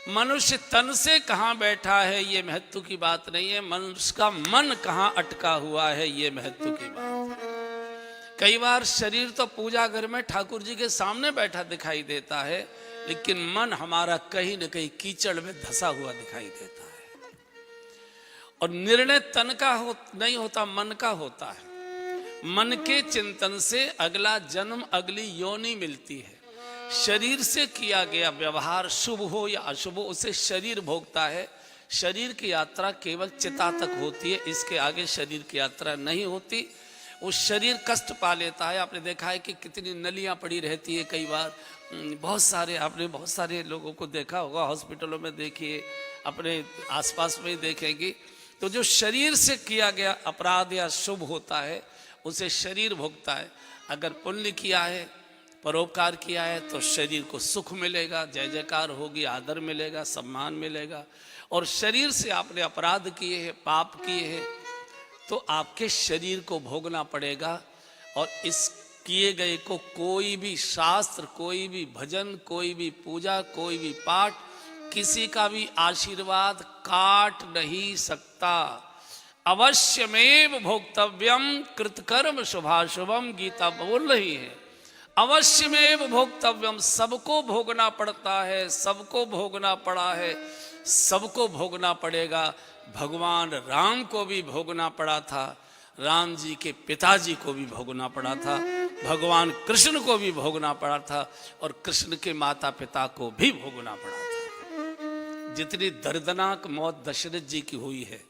मनुष्य तन से कहाँ बैठा है ये महत्व की बात नहीं है, मनुष्य का मन कहाँ अटका हुआ है ये महत्व की बात है। कई बार शरीर तो पूजा घर में ठाकुर जी के सामने बैठा दिखाई देता है, लेकिन मन हमारा कहीं न कहीं कीचड़ में धंसा हुआ दिखाई देता है। और निर्णय तन का नहीं होता, मन का होता है। मन के चिंतन से अगला जन्म, अगली योनि मिलती है। शरीर से किया गया व्यवहार शुभ हो या अशुभ हो, उसे शरीर भोगता है। शरीर की यात्रा केवल चिता तक होती है, इसके आगे शरीर की यात्रा नहीं होती। वो शरीर कष्ट पा लेता है। आपने देखा है कि कितनी नलियां पड़ी रहती है कई बार। आपने बहुत सारे लोगों को देखा होगा, हॉस्पिटलों में देखिए, अपने आसपास में ही देखेंगे। तो जो शरीर से किया गया अपराध या शुभ होता है उसे शरीर भोगता है। अगर पुण्य किया है, परोपकार किया है, तो शरीर को सुख मिलेगा, जय जयकार होगी, आदर मिलेगा, सम्मान मिलेगा। और शरीर से आपने अपराध किए हैं, पाप किए हैं, तो आपके शरीर को भोगना पड़ेगा। और इस किए गए को कोई भी शास्त्र, कोई भी भजन, कोई भी पूजा, कोई भी पाठ, किसी का भी आशीर्वाद काट नहीं सकता। अवश्यमेव भोक्तव्यम कृतकर्म शुभाशुभम, गीता बोल रही है। अवश्यमेव भोक्तव्यम, सबको भोगना पड़ता है, सबको भोगना पड़ा है, सबको भोगना पड़ेगा। भगवान राम को भी भोगना पड़ा था, राम जी के पिताजी को भी भोगना पड़ा था, भगवान कृष्ण को भी भोगना पड़ा था, और कृष्ण के माता पिता को भी भोगना पड़ा था। जितनी दर्दनाक मौत दशरथ जी की हुई है,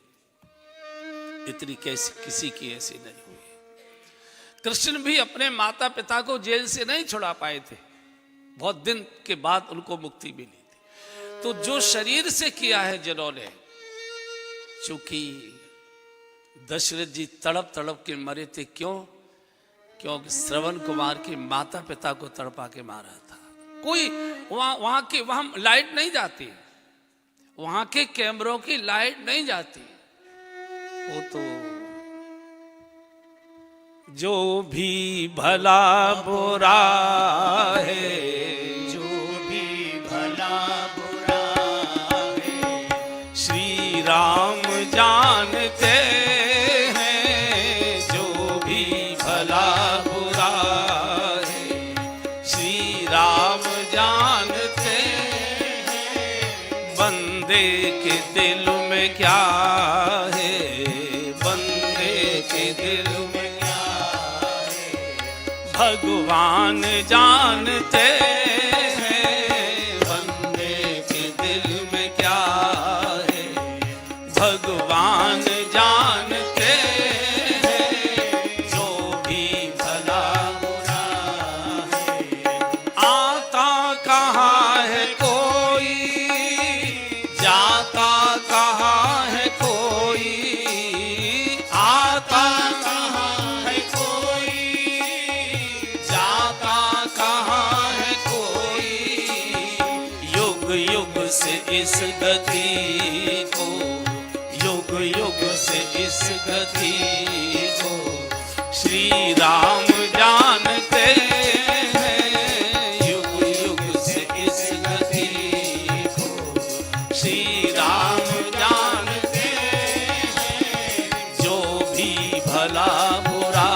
इतनी किसी की ऐसी नहीं हुई। कृष्ण भी अपने माता पिता को जेल से नहीं छुड़ा पाए थे, बहुत दिन के बाद उनको मुक्ति मिली थी। तो जो शरीर से किया है जिन्होंने, चूंकि दशरथ जी तड़प तड़प के मरे थे, क्यों? क्योंकि श्रवण कुमार के माता पिता को तड़पा के मारा था। कोई वहां लाइट नहीं जाती, वहां के कैमरों की लाइट नहीं जाती। वो तो जो भी भला बुरा है, जो भी भला बुरा है, श्री राम जानते हैं। जो भी भला बुरा है, श्री राम जानते हैं। बंदे के दिल में क्या है, बंदे के दिल में भगवान जानते हैं। बंदे के दिल में क्या है, भगवान जानते हैं। जो भी भला बुरा है, आता कहाँ है कोई, जाता कहाँ है कोई, आता कहाँ है कोई, जाता कहाँ है कोई। युग युग से इस गति को, युग युग से इस गति को श्री राम जानते हैं। युग युग से इस गति को श्री राम जानते हैं। जो भी भला बुरा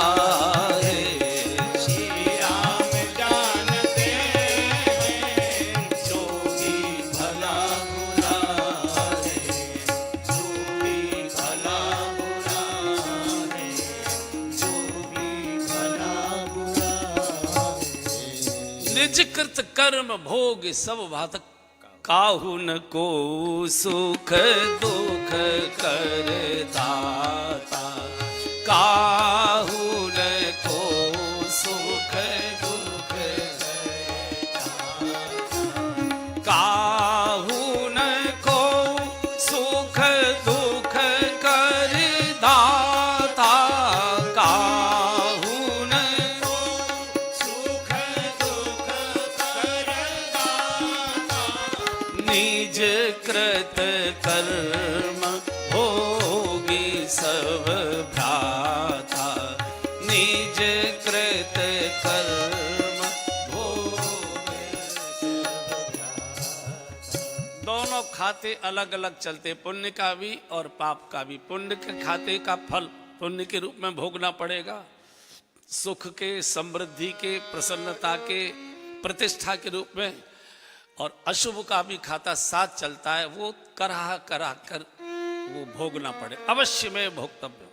निज कृत कर्म भोग सब भातक, काहू न को सुख दुख कर दाता। काहू न को सुख दुख काहू न को सुख दुख कर दाता। निज कृत कर्म भोगी सब भ्राता। निज कृत कर्म भोगी सब भ्राता। दोनों खाते अलग अलग चलते, पुण्य का भी और पाप का भी। पुण्य के खाते का फल पुण्य के रूप में भोगना पड़ेगा, सुख के, समृद्धि के, प्रसन्नता के, प्रतिष्ठा के रूप में। और अशुभ का भी खाता साथ चलता है, वो कराह करा कर वो भोगना पड़े, अवश्य में भोक्तव्य।